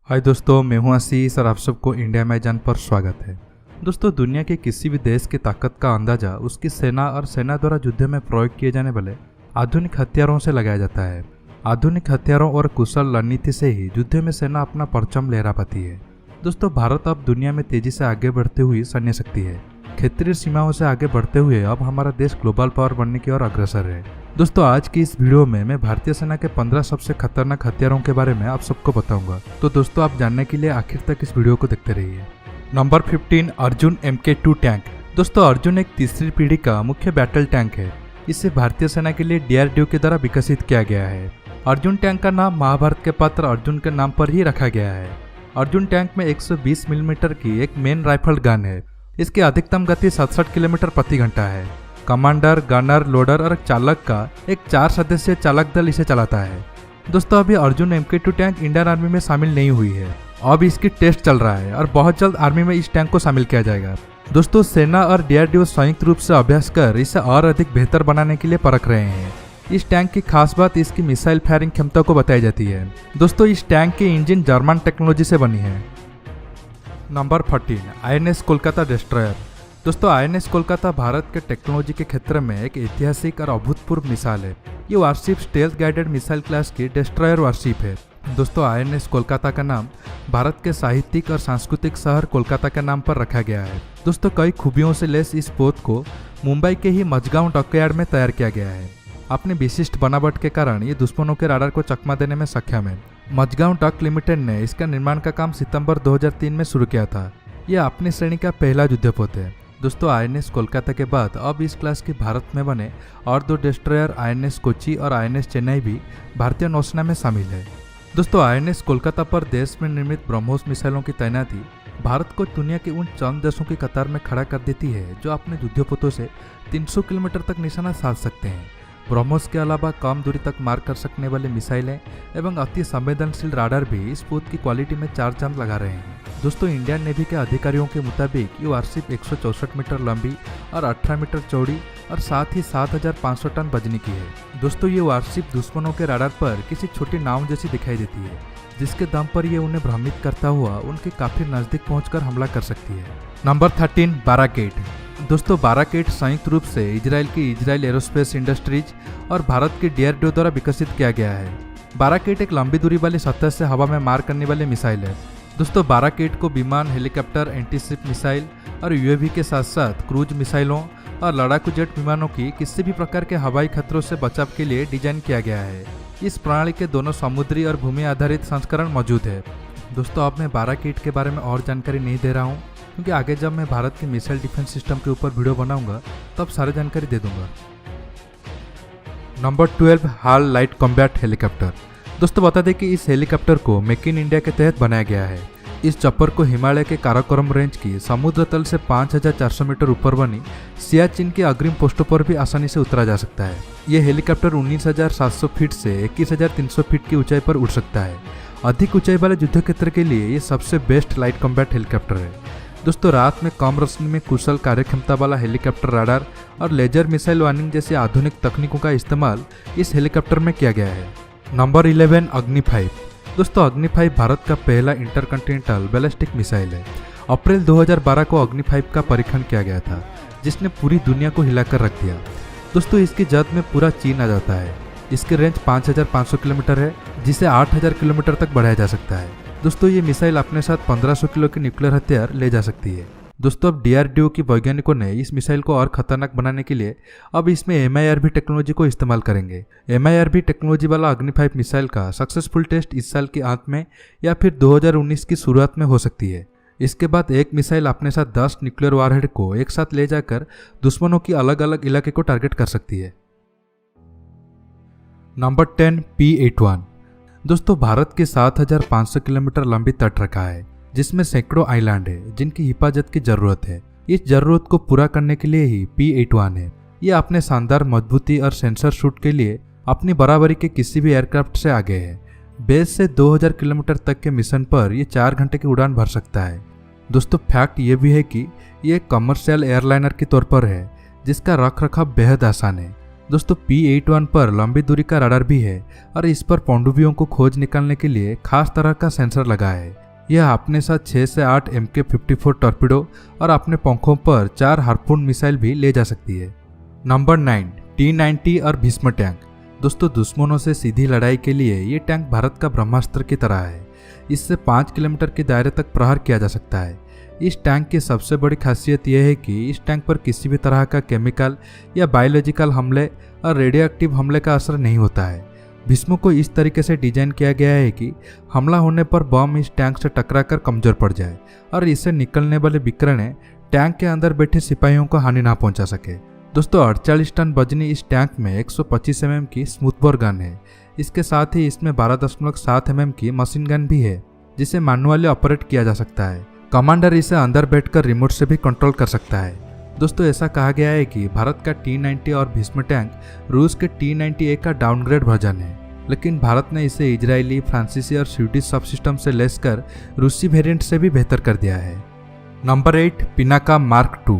हाय दोस्तों, मैं हूं आशीष और आप सबको इंडिया में जान पर स्वागत है। दोस्तों, दुनिया के किसी भी देश की ताकत का अंदाजा उसकी सेना और सेना द्वारा युद्ध में प्रयोग किए जाने वाले आधुनिक हथियारों से लगाया जाता है। आधुनिक हथियारों और कुशल रणनीति से ही युद्ध में सेना अपना परचम लहरा पाती है। दोस्तों, भारत अब दुनिया में तेजी से आगे बढ़ती हुई सैन्य शक्ति है। क्षेत्रीय सीमाओं से आगे बढ़ते हुए अब हमारा देश ग्लोबल पावर बनने की ओर अग्रसर है। दोस्तों, आज की इस वीडियो में मैं भारतीय सेना के 15 सबसे खतरनाक हथियारों के बारे में आप सबको बताऊंगा। तो दोस्तों, आप जानने के लिए आखिर तक इस वीडियो को देखते रहिए। Number 15, Arjun MK2 tank. दोस्तों, अर्जुन एक तीसरी पीढ़ी का मुख्य बैटल टैंक है। इसे भारतीय सेना के लिए DRDO के द्वारा विकसित किया गया है। अर्जुन टैंक का नाम महाभारत के पात्र अर्जुन के नाम पर ही रखा गया है। अर्जुन टैंक में 120 मिलीमीटर की एक मेन राइफल गन है। इसकी अधिकतम गति 67 किलोमीटर प्रति घंटा है। कमांडर, गनर, लोडर और चालक का एक 4 सदस्यीय चालक दल इसे चलाता है। दोस्तों, अभी Arjun MK2 tank Indian army में शामिल नहीं हुई है। अब इसकी टेस्ट चल रहा है और बहुत जल्द आर्मी में इस टैंक को शामिल किया जाएगा। दोस्तों, सेना और DRDO संयुक्त रूप से अभ्यास कर इसे और अधिक बेहतर बनाने के लिए परख रहे हैं। इस टैंक की खास बात इसकी मिसाइल फायरिंग क्षमता को बताई जाती है। दोस्तों, इस टैंक की इंजन जर्मन टेक्नोलॉजी से बनी है। Number 14, INS Kolkata destroyer. दोस्तों, INS कोलकाता भारत के टेक्नोलॉजी के क्षेत्र में एक ऐतिहासिक और अभूतपूर्व मिसाल है। ये warship stealth guided missile class की डिस्ट्रॉयर वारशिप है। दोस्तों, INS कोलकाता का नाम भारत के साहित्यिक और सांस्कृतिक शहर कोलकाता के नाम पर रखा गया है। दोस्तों, कई खूबियों से लैस इस पोत को मुंबई के ही मझगांव डॉकयार्ड में तैयार किया गया है। अपनी विशिष्ट बनावट के कारण ये दुश्मनों के राडार को चकमा देने में सक्षम है। मझगांव डॉक लिमिटेड ने इसका निर्माण का काम सितंबर 2003 में शुरू किया था। यह अपनी श्रेणी का पहला युद्धपोत है। दोस्तों, INS कोलकाता के बाद अब इस क्लास की भारत में बने और 2 डिस्ट्रॉयर INS कोची और INS चेन्नई भी भारतीय नौसेना में शामिल है। दोस्तों, INS कोलकाता पर देश में निर्मित ब्रह्मोस मिसाइलों की तैनाती भारत को दुनिया के उन चंद देशों की कतार में खड़ा कर देती है जो अपने युद्धपोतों से 300 किलोमीटर तक निशाना साध सकते हैं। ब्रह्मोस के अलावा कम दूरी तक मार कर सकने वाली मिसाइलें एवं अति संवेदनशील राडार भी इस पोत की क्वालिटी में 4 चांद लगा रहे हैं। दोस्तों, इंडियन नेवी के अधिकारियों के मुताबिक ये वारशिप 164 मीटर लंबी और 18 मीटर चौड़ी और साथ ही 7500 टन वजनी की है। दोस्तों, ये वारशिप दुश्मनों के राडार पर किसी छोटी नाव जैसी दिखाई देती है, जिसके दम पर ये उन्हें भ्रमित करता हुआ उनके काफी नजदीक पहुंचकर हमला कर सकती है। नंबर 13, बाराकेट। दोस्तों, बाराकेट संयुक्त रूप से इजराइल एरोस्पेस इंडस्ट्रीज और भारत के DRDO द्वारा विकसित किया गया है। बाराकेट एक लंबी दूरी वाली सतह से हवा में मार करने वाली मिसाइल है। दोस्तों, बाराकेट को विमान, हेलीकॉप्टर, एंटीशिप मिसाइल और UAV के साथ साथ क्रूज मिसाइलों और लड़ाकू जेट विमानों की किसी भी प्रकार के हवाई खतरों से बचाव के लिए डिजाइन किया गया है। इस प्रणाली के दोनों समुद्री और भूमि आधारित संस्करण मौजूद है। दोस्तों, अब मैं बाराकेट के बारे में और जानकारी नहीं दे रहा हूँ, क्योंकि आगे जब मैं भारत के मिसाइल डिफेंस सिस्टम के ऊपर वीडियो बनाऊंगा तब सारी जानकारी दे दूंगा। नंबर 12, हाल लाइट कॉम्बैट हेलीकॉप्टर। दोस्तों, बता दें कि इस हेलीकॉप्टर को मेक इन इंडिया के तहत बनाया गया है। इस चॉपर को हिमालय के काराकोरम रेंज की समुद्र तल से 5400 मीटर ऊपर बनी सियाचिन के अग्रिम पोस्टों पर भी आसानी से उतरा जा सकता है। यह हेलीकॉप्टर 19,700 फीट से 21,300 फीट की ऊंचाई पर उड़ सकता है। अधिक ऊंचाई वाले युद्ध क्षेत्र के लिए ये सबसे बेस्ट लाइट कॉम्बैट हेलीकॉप्टर है। दोस्तों, रात में कम रोशनी में कुशल कार्यक्षमता वाला हेलीकॉप्टर राडार और लेजर मिसाइल वार्निंग जैसी आधुनिक तकनीकों का इस्तेमाल इस हेलीकॉप्टर में किया गया है। नंबर 11, अग्नि 5। दोस्तों, अग्नि 5 भारत का पहला इंटरकॉन्टिनेंटल बैलिस्टिक मिसाइल है। अप्रैल 2012 को अग्नि 5 का परीक्षण किया गया था, जिसने पूरी दुनिया को हिलाकर रख दिया। दोस्तों, इसकी जद में पूरा चीन आ जाता है। इसकी रेंज 5500 किलोमीटर है, जिसे 8000 किलोमीटर तक बढ़ाया जा सकता है। दोस्तों, ये मिसाइल अपने साथ 1500 किलो के न्यूक्लियर हथियार ले जा सकती है। दोस्तों, अब DRDO की वैज्ञानिकों ने इस मिसाइल को और खतरनाक बनाने के लिए अब इसमें MIRV टेक्नोलॉजी को इस्तेमाल करेंगे। MIRV टेक्नोलॉजी वाला अग्नि 5 मिसाइल का सक्सेसफुल टेस्ट इस साल के अंत में या फिर 2019 की शुरुआत में हो सकती है। इसके बाद एक मिसाइल अपने साथ 10 न्यूक्लियर वारहेड को एक साथ ले जाकर दुश्मनों की अलग अलग इलाके को टारगेट कर सकती है। Number 10, P-81। दोस्तों, भारत की 7500 किलोमीटर लंबी तटरेखा है, जिसमें सैकड़ों आइलैंड है जिनकी हिफाजत की जरूरत है। इस जरूरत को पूरा करने के लिए ही P-81 है। यह अपने शानदार मजबूती और सेंसर शूट के लिए अपनी बराबरी के किसी भी एयरक्राफ्ट से आगे है। बेस से 2000 किलोमीटर तक के मिशन पर यह 4 घंटे की उड़ान भर सकता है। दोस्तों, फैक्ट ये भी है कि यह एक कमर्शियल एयरलाइनर के तौर पर है, जिसका रख रखाव बेहद आसान है। दोस्तों P-81 पर लंबी दूरी का रडार भी है और इस पर पनडुब्बियों को खोज निकालने के लिए खास तरह का सेंसर लगा है। यह अपने साथ 6 से 8 MK-54 टॉर्पीडो और अपने पंखों पर 4 हार्पून मिसाइल भी ले जा सकती है। नंबर 9, T-90 और भीष्म टैंक। दोस्तों दुश्मनों से सीधी लड़ाई के लिए ये टैंक भारत का ब्रह्मास्त्र की तरह है। इससे 5 किलोमीटर के दायरे तक प्रहार किया जा सकता है। इस टैंक की सबसे बड़ी खासियत यह है कि इस टैंक पर किसी भी तरह का केमिकल या बायोलॉजिकल हमले और रेडियो एक्टिव हमले का असर नहीं होता है। भीष्म को इस तरीके से डिजाइन किया गया है कि हमला होने पर बम इस टैंक से टकराकर कमजोर पड़ जाए और इससे निकलने वाले विकिरण टैंक के अंदर बैठे सिपाहियों को हानि ना पहुंचा सके। दोस्तों 48 टन वजनी इस टैंक में 125 mm की स्मूथबोर गन है। इसके साथ ही इसमें 12.7 mm की मशीन गन भी है जिसे मैनुअली ऑपरेट किया जा सकता है। कमांडर इसे अंदर बैठकर रिमोट से भी कंट्रोल कर सकता है। दोस्तों ऐसा कहा गया है कि भारत का T-90 और भीष्म टैंक रूस के T-90A का डाउनग्रेड वर्जन है, लेकिन भारत ने इसे इजरायली, फ्रांसीसी और स्वीडिश सब सिस्टम से लेस कर रूसी वेरिएंट से भी बेहतर कर दिया है। Number 8, Pinaka mark II।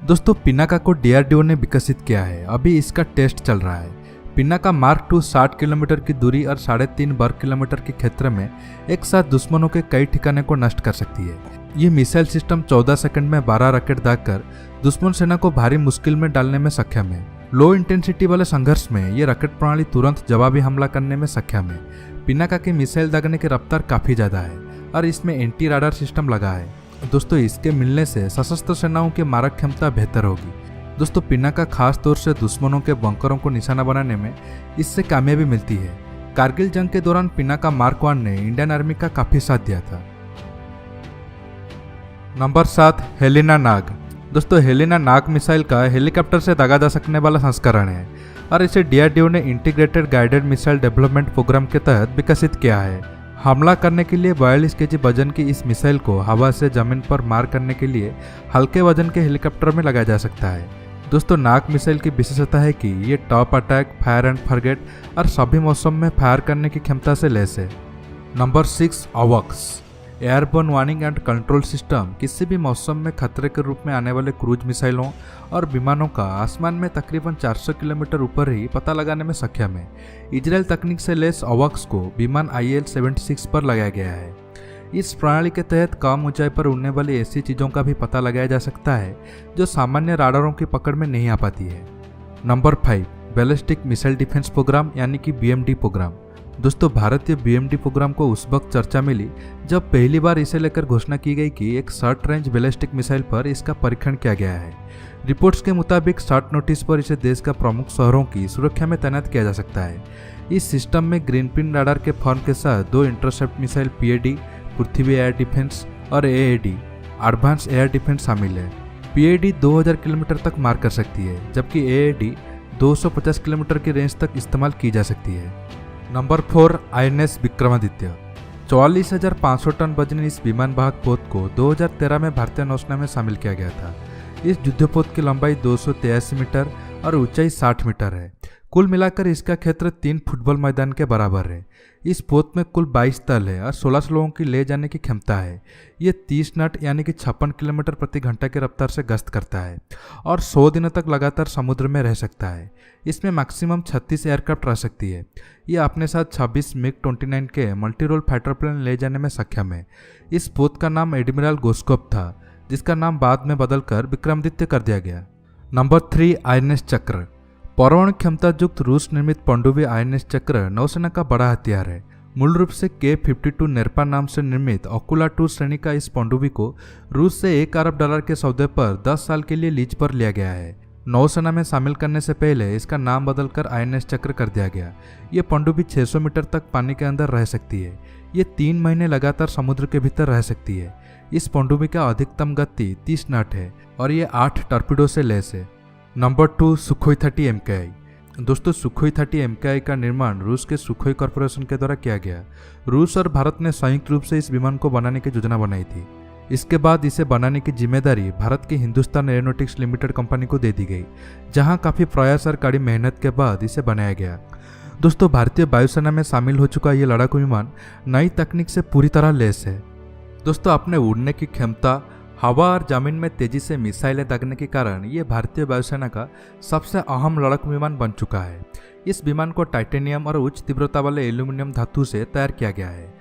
दोस्तों पिनाका को DRDO ने विकसित किया है, अभी इसका टेस्ट चल रहा है। पिनाका मार्क II 60 किलोमीटर की दूरी और 3.5 वर्ग किलोमीटर के क्षेत्र में एक साथ दुश्मनों के कई ठिकाने को नष्ट कर सकती है। ये मिसाइल सिस्टम 14 सेकंड में 12 रॉकेट दागकर दुश्मन सेना को भारी मुश्किल में डालने में सक्षम है। लो इंटेंसिटी वाले संघर्ष में ये रॉकेट प्रणाली तुरंत जवाबी हमला करने में सक्षम है। पिनाका की मिसाइल दागने की रफ्तार काफी ज्यादा है और इसमें एंटी राडार सिस्टम लगा है। दोस्तों इसके मिलने से सशस्त्र सेनाओं की मारक क्षमता बेहतर होगी। दोस्तों पिनाका खास तौर से दुश्मनों के बंकरों को निशाना बनाने में इससे कामयाबी मिलती है। कारगिल जंग के दौरान पिनाका मार्क I ने इंडियन आर्मी का काफी साथ दिया था। नंबर 7, हेलेना नाग। दोस्तों हेलेना नाग मिसाइल का हेलीकॉप्टर से दागा जा सकने वाला संस्करण है और इसे DRDO ने Integrated Guided Missile Development Programme के तहत विकसित किया है। हमला करने के लिए 42 kg वजन की इस मिसाइल को हवा से जमीन पर मार करने के लिए हल्के वजन के हेलीकॉप्टर में लगाया जा सकता है। दोस्तों नाग मिसाइल की विशेषता है कि ये top attack, fire and forget और सभी मौसम में फायर करने की क्षमता से लैस है। Number 6, AWACS airborne warning and control system किसी भी मौसम में खतरे के रूप में आने वाले क्रूज मिसाइलों और विमानों का आसमान में तकरीबन 400 किलोमीटर ऊपर ही पता लगाने में सक्षम है। इजराइल तकनीक से लैस AWACS को विमान IL-76 पर लगाया गया है। इस प्रणाली के तहत कम ऊंचाई पर उड़ने वाली ऐसी चीज़ों का भी पता लगाया जा सकता है जो सामान्य राडारों की पकड़ में नहीं आ पाती है। Number 5, ballistic missile defence programme यानी कि BMD प्रोग्राम। दोस्तों भारतीय BMD प्रोग्राम को उस वक्त चर्चा मिली जब पहली बार इसे लेकर घोषणा की गई कि एक शॉर्ट रेंज बैलिस्टिक मिसाइल पर इसका परीक्षण किया गया है। रिपोर्ट्स के मुताबिक शॉर्ट नोटिस पर इसे देश का प्रमुख शहरों की सुरक्षा में तैनात किया जा सकता है। इस सिस्टम में ग्रीन पिन राडार के फॉर्म के साथ 2 इंटरसेप्ट मिसाइल PAD पृथ्वी एयर डिफेंस और AAD एडवांस एयर डिफेंस शामिल है। PAD 2000 किलोमीटर तक मार कर सकती है जबकि AAD 250 किलोमीटर की रेंज तक इस्तेमाल की जा सकती है। Number 4, INS Vikramaditya. 44,500 टन वजनी इस विमान वाहक पोत को 2013 में भारतीय नौसेना में शामिल किया गया था। इस युद्धपोत की लंबाई 283 मीटर और ऊंचाई 60 मीटर है। कुल मिलाकर इसका क्षेत्र 3 फुटबॉल मैदान के बराबर है। इस पोत में कुल 22 तल है और 16 लोगों की ले जाने की क्षमता है। ये 30 नट यानी कि 56 किलोमीटर प्रति घंटा की रफ्तार से गश्त करता है और 100 दिनों तक लगातार समुद्र में रह सकता है। इसमें मैक्सिमम 36 एयरक्राफ्ट रह सकती है। ये अपने साथ 26 MiG-29 के मल्टी रोल फाइटर प्लेन ले जाने में सक्षम है। इस पोत का नाम एडमिरल गोस्कोप था जिसका नाम बाद में बदलकर विक्रमादित्य कर दिया गया। नंबर 3, INS चक्र। परमाणु क्षमता युक्त रूस निर्मित पनडुब्बी INS चक्र नौसेना का बड़ा हथियार है। मूल रूप से K-52 नेरपा नाम से निर्मित अकुला 2 श्रेणी का इस पनडुब्बी को रूस से $1 अरब के सौदे पर 10 साल के लिए लीज पर लिया गया है। नौसेना में शामिल करने से पहले इसका नाम बदलकर INS चक्र कर दिया गया। ये पनडुब्बी 600 मीटर तक पानी के अंदर रह सकती है। ये 3 महीने लगातार समुद्र के भीतर रह सकती है। इस पनडुब्बी का अधिकतम गति 30 नॉट है और ये 8 टॉर्पीडो से लैस है। Number 2, Sukhoi 30 MKI। दोस्तों सुखोई 30 MKI का निर्माण रूस के सुखोई कॉरपोरेशन के द्वारा किया गया। रूस और भारत ने संयुक्त रूप से इस विमान को बनाने की योजना बनाई थी। इसके बाद इसे बनाने की जिम्मेदारी भारत की हिंदुस्तान एरोनॉटिक्स लिमिटेड कंपनी को दे दी गई, जहां काफी प्रयास और कड़ी मेहनत के बाद इसे बनाया गया। दोस्तों भारतीय वायुसेना में शामिल हो चुका यह लड़ाकू विमान नई तकनीक से पूरी तरह लैस है। दोस्तों अपने उड़ने की क्षमता हवा और जमीन में तेजी से मिसाइलें दागने के कारण ये भारतीय वायुसेना का सबसे अहम लड़ाकू विमान बन चुका है। इस विमान को टाइटेनियम और उच्च तीव्रता वाले एल्यूमिनियम धातु से तैयार किया गया है।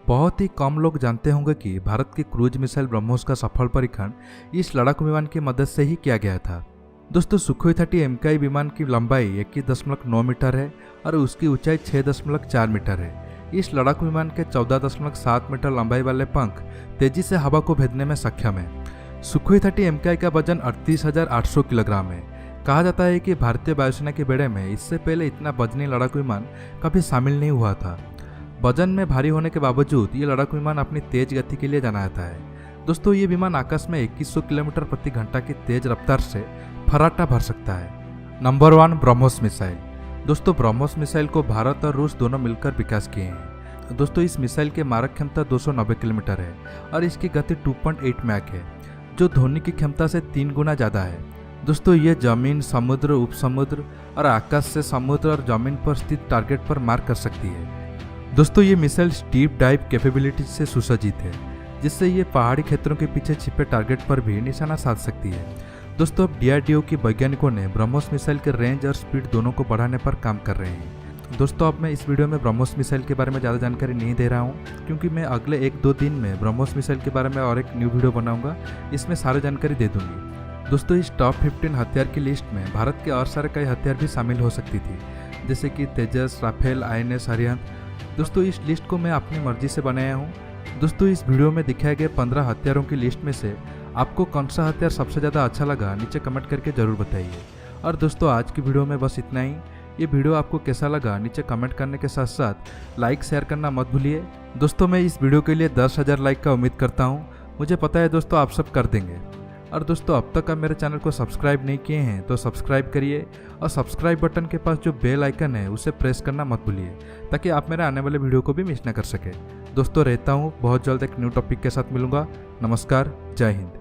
बहुत ही कम लोग जानते होंगे कि भारत की क्रूज मिसाइल ब्रह्मोस का सफल परीक्षण इस लड़ाकू विमान की मदद से ही किया गया था। दोस्तों, सुखोई 30 MKI विमान की लंबाई 21.9 मीटर है और उसकी ऊंचाई 6.4 मीटर है। इस लड़ाकू विमान के 14.7 मीटर लंबाई वाले पंख तेजी से हवा को भेजने में सक्षम है। सुखोई 30 MKI का वजन 38,800 किलोग्राम है। कहा जाता है कि भारतीय वायुसेना के बेड़े में इससे पहले इतना वजनी लड़ाकू विमान कभी शामिल नहीं हुआ था। वजन में भारी होने के बावजूद ये लड़ाकू विमान अपनी तेज गति के लिए जाना जाता है। दोस्तों, ये विमान आकाश में 2100 किलोमीटर प्रति घंटा की तेज रफ्तार से फर्राटा भर सकता है। Number 1, BrahMos missile. दोस्तों, ब्रह्मोस मिसाइल को भारत और रूस दोनों मिलकर विकास किए हैं। दोस्तों, इस मिसाइल की मारक क्षमता 290 किलोमीटर है और इसकी गति 2.8 मैक है, जो ध्वनि की क्षमता से 3 गुना ज़्यादा है। दोस्तों, ये जमीन, समुद्र, उपसमुद्र और आकाश से समुद्र और जमीन पर स्थित टारगेट पर मार कर सकती है। दोस्तों, ये मिसाइल स्टीप डाइव कैपेबिलिटी से सुसज्जित है, जिससे ये पहाड़ी क्षेत्रों के पीछे छिपे टारगेट पर भी निशाना साध सकती है। दोस्तों, अब DRDO के वैज्ञानिकों ने ब्रह्मोस मिसाइल के रेंज और स्पीड दोनों को बढ़ाने पर काम कर रहे हैं। दोस्तों, अब मैं इस वीडियो में ब्रह्मोस मिसाइल के बारे में ज़्यादा जानकारी नहीं दे रहा हूँ, क्योंकि मैं अगले 1-2 दिन में ब्रह्मोस मिसाइल के बारे में और एक न्यू वीडियो बनाऊंगा। इसमें सारी जानकारी दे दूंगी। दोस्तों, इस टॉप 15 हथियार की लिस्ट में भारत के और सारे कई हथियार भी शामिल हो सकती थी, जैसे कि तेजस, राफेल, INS अरिहंत। दोस्तों, इस लिस्ट को मैं अपनी मर्जी से बनाया हूँ। दोस्तों, इस वीडियो में दिखाए गए 15 हथियारों की लिस्ट में से आपको कौन सा हथियार सबसे ज़्यादा अच्छा लगा, नीचे कमेंट करके ज़रूर बताइए। और दोस्तों, आज की वीडियो में बस इतना ही। ये वीडियो आपको कैसा लगा, नीचे कमेंट करने के साथ साथ लाइक शेयर करना मत भूलिए। दोस्तों, मैं इस वीडियो के लिए 10,000 लाइक का उम्मीद करता हूँ। मुझे पता है दोस्तों, आप सब कर देंगे। और दोस्तों, अब तक आप मेरे चैनल को सब्सक्राइब नहीं किए हैं तो सब्सक्राइब करिए और सब्सक्राइब बटन के पास जो बेल आइकन है उसे प्रेस करना मत भूलिए, ताकि आप मेरे आने वाले वीडियो को भी मिस न कर सके। दोस्तों, रहता हूँ, बहुत जल्द एक न्यू टॉपिक के साथ मिलूंगा। नमस्कार, जय हिंद।